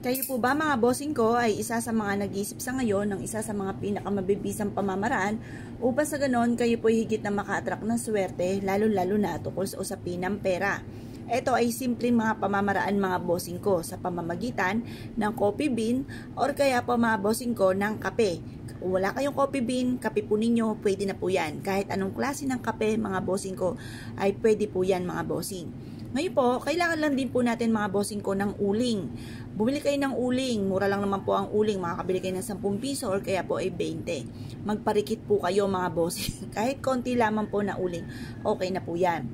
Kayo po ba mga bossing ko ay isa sa mga nag-iisip sa ngayon ng isa sa mga pinakamabibisang pamamaraan upang sa ganon kayo po higit na maka-attract ng swerte lalo-lalo na tungkol sa usapin ng pera. Ito ay simpleng mga pamamaraan mga bossing ko sa pamamagitan ng coffee bean or kaya po mga bossing ko ng kape. Kung wala kayong coffee bean, kape po ninyo, pwede na po yan. Kahit anong klase ng kape mga bossing ko ay pwede po yan mga bossing. Ngayon po, kailangan lang din po natin mga bossing ko ng uling. Bumili kayo ng uling, mura lang naman po ang uling, makakabili kayo ng 10 piso or kaya po ay 20. Magparikit po kayo mga bossing. Kahit konti lamang po na uling, okay na po yan.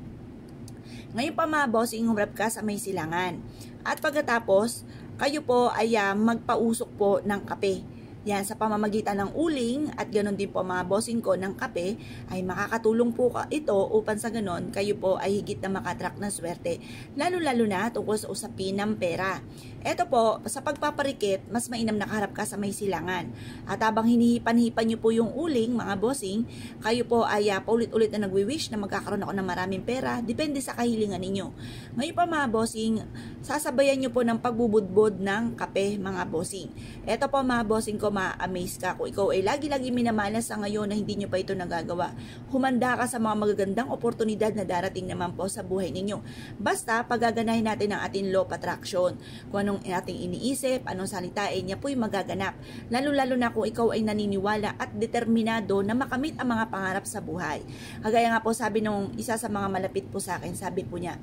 Ngayon pa mga bossing, humarap ka sa may silangan. At pagkatapos, kayo po ay magpausok po ng kape. Yan, sa pamamagitan ng uling at ganoon din po mga bossing ko ng kape ay makakatulong po ito upang sa ganon kayo po ay higit na makatrack ng swerte. Lalo-lalo na tungkol sa usapin ng pera. Ito po, sa pagpaparikit, mas mainam nakaharap ka sa may silangan. At habang hinihipan-hipan nyo po yung uling mga bossing, kayo po ay paulit-ulit na nagwi-wish na magkakaroon ako ng maraming pera. Depende sa kahilingan ninyo. Ngayon pa mga bossing, sasabayan nyo po ng pagbubudbod ng kape mga bossing. Ito po mga bossing ko, ma-amaze ka kung ikaw ay lagi-lagi minamalas sa ngayon na hindi nyo pa ito nagagawa. Humanda ka sa mga magagandang oportunidad na darating naman po sa buhay ninyo. Basta pagaganahin natin ang ating law of attraction. Kung anong ating iniisip, anong salitain niya po'y magaganap. Lalo-lalo na kung ikaw ay naniniwala at determinado na makamit ang mga pangarap sa buhay. Kagaya nga po sabi nung isa sa mga malapit po sa akin, sabi po niya,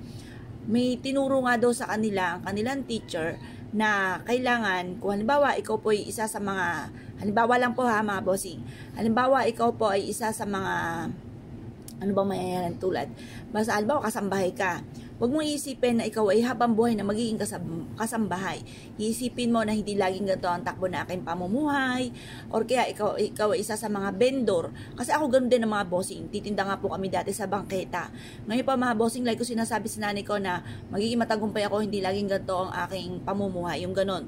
may tinuro nga daw sa kanila ang kanilang teacher na kailangan, kung halimbawa ikaw po ay isa sa mga, halimbawa lang po ha mga bossing, halimbawa ikaw po ay isa sa mga, ano bang mayayari tulad, basta halimbawa kasambahay ka, huwag mong iisipin na ikaw ay habang buhay na magiging kasambahay. Iisipin mo na hindi laging ganito ang takbo na aking pamumuhay, or kaya ikaw ay isa sa mga vendor. Kasi ako ganoon din ng mga bossing. Titinda nga po kami dati sa bangketa. Ngayon pa mga bossing, like ko sinasabi sa nanay ko na magiging matagumpay ako, hindi laging ganito ang aking pamumuhay. Yung ganon.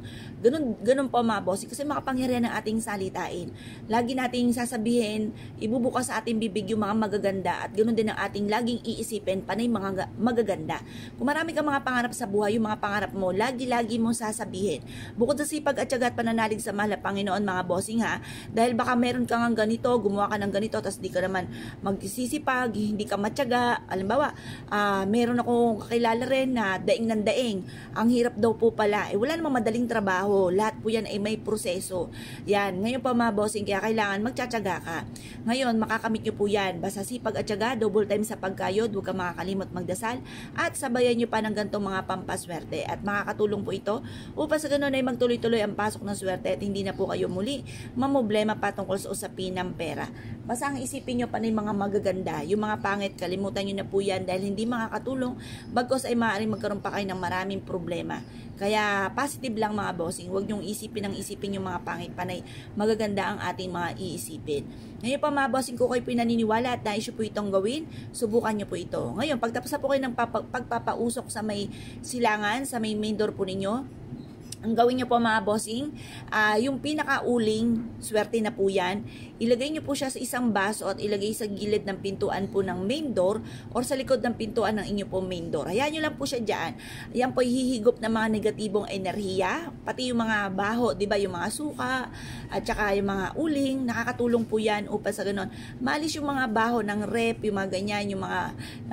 Ganon po mga bossing. Kasi makapangyarihan ng ating salitain. Lagi nating sasabihin, ibubukas sa ating bibig yung mga magaganda at ganon din ang ating laging iisipin panay mga magaganda. Kung marami kang mga pangarap sa buhay, yung mga pangarap mo, lagi-lagi mong sasabihin. Bukod sa sipag at tiyaga at pananalig sa mahal na Panginoon, mga bossing ha, dahil baka meron kang ganito, gumawa ka ng ganito, tapos di ka naman magsisipag, hindi ka matyaga. Halimbawa, meron akong kakilala rin na daing ng daing. Ang hirap daw po pala. Wala namang madaling trabaho. Lahat po yan ay may proseso. Yan. Ngayon pa mga bossing, kaya kailangan magtsatsaga ka. Ngayon, makakamit nyo po yan. Basta sipag at tiyaga, double time sa pagkayod, huwag ka makakalimot magdasal, at sabayan nyo pa ng gantong mga pampaswerte at makakatulong po ito upang sa ganun ay magtuloy-tuloy ang pasok ng swerte at hindi na po kayo muli mamoblema pa tungkol sa usapin ng pera. Basta ang isipin nyo pa ng mga magaganda, yung mga pangit, kalimutan nyo na po yan dahil hindi makakatulong, bagkos ay maaaring magkaroon pa kayo ng maraming problema. Kaya positive lang mga bossing, huwag nyong isipin yung mga pangit, panay magaganda ang ating mga iisipin. Ngayon pa mga bossing, ko kayo pinaniniwala at nais po itong gawin, subukan nyo po ito. Ngayon, pagtapos na po kayo ng pagpapausok sa may silangan, sa may main door po ninyo, ang gawin nyo po mga bossing, yung pinakauling, swerte na po yan, ilagay nyo po siya sa isang baso at ilagay sa gilid ng pintuan po ng main door or sa likod ng pintuan ng inyo po main door. Hayaan nyo lang po siya dyan. Yan po hihigop ng mga negatibong enerhiya, pati yung mga baho, di ba, yung mga suka, at saka yung mga uling, nakakatulong po yan upang sa ganon, maalis yung mga baho ng rep, yung mga ganyan, yung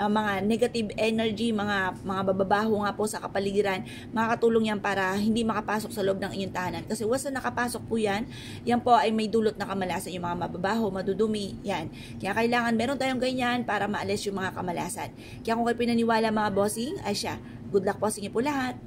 mga negative energy, mga bababaho nga po sa kapaligiran, makakatulong yan para hindi makapasok sa loob ng inyong tahanan. Kasi once na nakapasok po yan po ay may dulot na kamalasan, yung mga mababaho, madudumi, yan. Kaya kailangan meron tayong ganyan para maalis yung mga kamalasan. Kaya kung kayo pinaniwala mga bossing, ay siya. Good luck po sa inyo po lahat.